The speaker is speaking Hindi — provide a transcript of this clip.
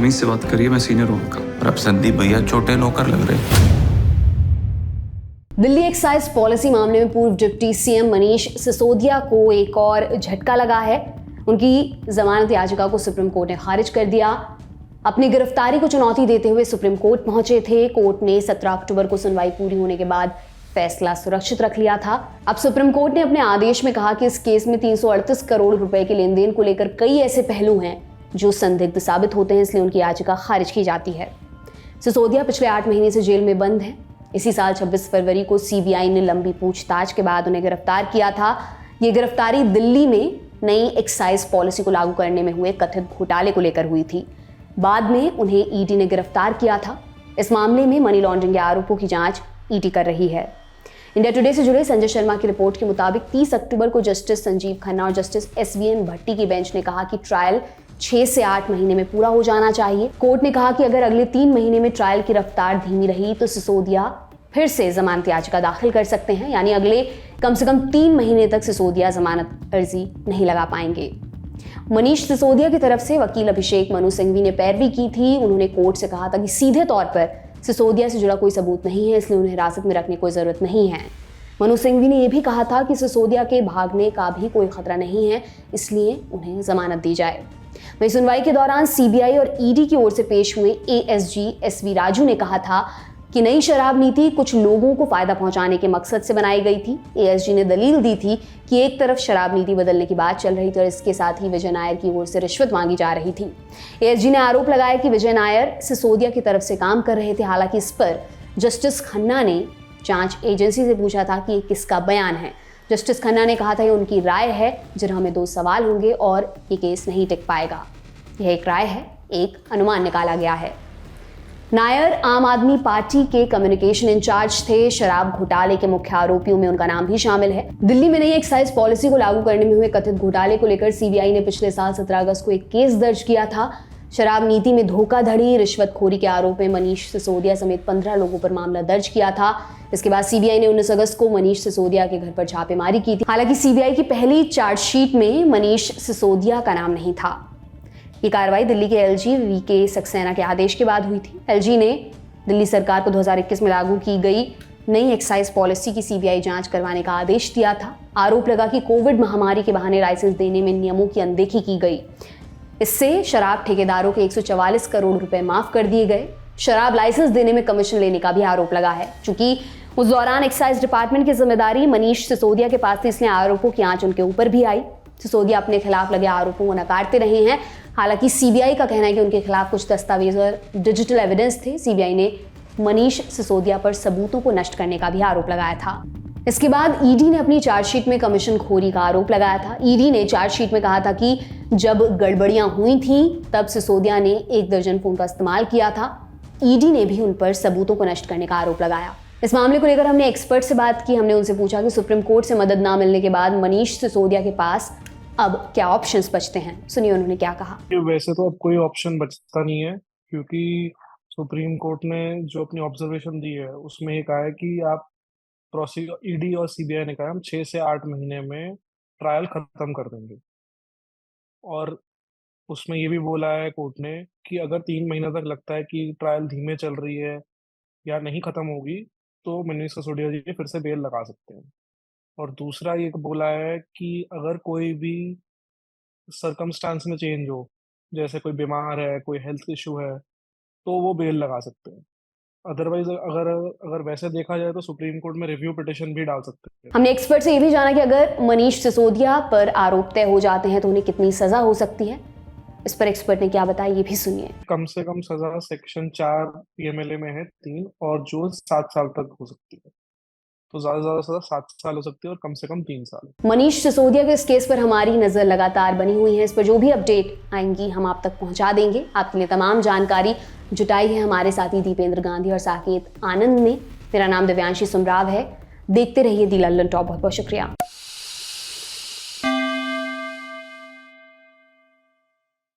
तमीज से बात करिए, मैं सीनियर हूँ उनका। और अब संदीप भैया छोटे नौकर लग रहे। दिल्ली एक्साइज पॉलिसी मामले में पूर्व डिप्टी सीएम मनीष सिसोदिया को एक और झटका लगा है। उनकी जमानत याचिका को सुप्रीम कोर्ट ने खारिज कर दिया। अपनी गिरफ्तारी को चुनौती देते हुए सुप्रीम कोर्ट पहुंचे थे। कोर्ट ने 17 अक्टूबर को सुनवाई पूरी होने के बाद फैसला सुरक्षित रख लिया था। अब सुप्रीम कोर्ट ने अपने आदेश में कहा कि इस केस में 338 करोड़ रुपए के लेन देन को लेकर कई ऐसे पहलू हैं जो संदिग्ध साबित होते हैं, इसलिए उनकी याचिका खारिज की जाती है। सिसोदिया पिछले 8 महीने से जेल में बंद है। इसी साल 26 फरवरी को सीबीआई ने लंबी पूछताछ के बाद उन्हें गिरफ्तार किया था। ये गिरफ्तारी दिल्ली में नई एक्साइज पॉलिसी को लागू करने में हुए कथित घोटाले को लेकर हुई थी। बाद में उन्हें ईडी ने गिरफ्तार किया था। इस मामले में मनी लॉन्ड्रिंग के आरोपों की जांच ईडी कर रही है। इंडिया टुडे से जुड़े संजय शर्मा की रिपोर्ट के मुताबिक 30 अक्टूबर को जस्टिस संजीव खन्ना और जस्टिस एसवीएन भट्टी की बेंच ने कहा कि ट्रायल 6 से 8 महीने में पूरा हो जाना चाहिए। कोर्ट ने कहा कि अगर अगले 3 महीने में ट्रायल की रफ्तार धीमी रही तो सिसोदिया फिर से जमानत याचिका दाखिल कर सकते हैं, यानी अगले कम से कम 3 महीने तक सिसोदिया जमानत अर्जी नहीं लगा पाएंगे। मनीष सिसोदिया की तरफ से वकील अभिषेक मनु सिंघवी ने पैरवी की थी। उन्होंने कोर्ट से कहा था कि सीधे तौर पर सिसोदिया से जुड़ा कोई सबूत नहीं है, इसलिए उन्हें हिरासत में रखने की कोई जरूरत नहीं है। मनु सिंघवी ने यह भी कहा था कि सिसोदिया के भागने का भी कोई खतरा नहीं है, इसलिए उन्हें जमानत दी जाए। वहीं सुनवाई के दौरान सीबीआई और ईडी की ओर से पेश हुए एएसजी एसवी राजू ने कहा था कि नई शराब नीति कुछ लोगों को फायदा पहुंचाने के मकसद से बनाई गई थी। एएसजी ने दलील दी थी कि एक तरफ शराब नीति बदलने की बात चल रही थी और इसके साथ ही विजय नायर की ओर से रिश्वत मांगी जा रही थी। एएसजी ने आरोप लगाया कि विजय नायर सिसोदिया की तरफ से काम कर रहे थे। हालांकि इस पर जस्टिस खन्ना ने जांच एजेंसी से पूछा था कि ये किसका बयान है। जस्टिस खन्ना ने कहा था ये उनकी राय है, जिन्हें में 2 सवाल होंगे और ये केस नहीं टिक पाएगा। यह एक राय है, एक अनुमान निकाला गया है। नायर आम आदमी पार्टी के कम्युनिकेशन इंचार्ज थे। शराब घोटाले के मुख्य आरोपियों में उनका नाम भी शामिल है। दिल्ली में नई एक्साइज पॉलिसी को लागू करने में हुए कथित घोटाले को लेकर सीबीआई ने पिछले साल 17 अगस्त को एक केस दर्ज किया था। शराब नीति में धोखाधड़ी, रिश्वतखोरी के आरोप में मनीष सिसोदिया समेत 15 लोगों पर मामला दर्ज किया था। इसके बाद सीबीआई ने 19 अगस्त को मनीष सिसोदिया के घर पर छापेमारी की थी। हालांकि सीबीआई की पहली चार्जशीट में मनीष सिसोदिया का नाम नहीं था। ये कार्रवाई दिल्ली के एलजी वीके सक्सेना के आदेश के बाद हुई थी। एलजी ने दिल्ली सरकार को 2021 में लागू की गई नई एक्साइज पॉलिसी की सीबीआई जांच करवाने का आदेश दिया था। आरोप लगा कि कोविड महामारी के बहाने लाइसेंस देने में नियमों की अनदेखी की गई। इससे शराब ठेकेदारों के 144 करोड़ रुपए माफ कर दिए गए। शराब लाइसेंस देने में कमीशन लेने का भी आरोप लगा है। चूंकि उस दौरान एक्साइज डिपार्टमेंट की जिम्मेदारी मनीष सिसोदिया के पास थी, इसलिए आरोपों की आंच उनके ऊपर भी आई। सिसोदिया अपने खिलाफ लगे आरोपों को नकारते रहे हैं। हालांकि सीबीआई का कहना है कि उनके खिलाफ कुछ दस्तावेज और डिजिटल एविडेंस थे। सीबीआई ने मनीष सिसोदिया पर सबूतों को नष्ट करने का भी आरोप लगाया था। इसके बाद ईडी ने अपनी चार्जशीट में कमीशन खोरी का आरोप लगाया था। ईडी ने चार्जशीट में कहा था कि जब गड़बड़ियां हुई थी तब सिसोदिया ने 1 दर्जन फोन का इस्तेमाल किया था। ईडी ने भी उन पर सबूतों को नष्ट करने का आरोप लगाया। इस मामले को लेकर हमने एक्सपर्ट से बात की। हमने उनसे पूछा कि सुप्रीम कोर्ट से मदद ना मिलने के बाद मनीष सिसोदिया के पास अब क्या ऑप्शंस बचते हैं। सुनिए उन्होंने क्या कहा। वैसे तो अब कोई ऑप्शन बचता नहीं है, क्योंकि सुप्रीम कोर्ट ने जो अपनी ऑब्जर्वेशन दी है उसमें ये कहा है कि आप ईडी और सीबीआई ने कहा हम 6 से 8 महीने में ट्रायल खत्म कर देंगे। और उसमें ये भी बोला है कोर्ट ने कि अगर 3 महीने तक लगता है कि ट्रायल धीमे चल रही है या नहीं खत्म होगी तो मनीष सिसोदिया जी फिर से बेल लगा सकते हैं। और दूसरा ये बोला है कि अगर कोई भी सर्कमस्टांस में चेंज हो, जैसे कोई बीमार है, कोई हेल्थ इशू है, तो वो बेल लगा सकते हैं। अदरवाइज अगर वैसे देखा जाए तो सुप्रीम कोर्ट में रिव्यू पिटिशन भी डाल सकते हैं। हमने एक्सपर्ट से ये भी जाना कि अगर मनीष सिसोदिया पर आरोप तय हो जाते हैं तो उन्हें कितनी सजा हो सकती है। इस पर एक्सपर्ट ने क्या बताया ये भी सुनिए। कम से कम सजा सेक्शन 4 पीएमएलए में है 3, और जो 7 साल तक हो सकती है। तो ज्यादा से ज्यादा सजा 7 साल हो सकती है और कम से कम 3 साल। मनीष सिसोदिया के इस केस पर हमारी नजर लगातार बनी हुई है। इस पर जो भी अपडेट आएंगी हम आप तक पहुंचा देंगे। आपके लिए तमाम जानकारी जुटाई है हमारे साथी दीपेंद्र गांधी और साकेत आनंद ने। मेरा नाम दिव्यांशी सुमराव है। देखते रहिए दी लंदन टॉप। बहुत बहुत शुक्रिया।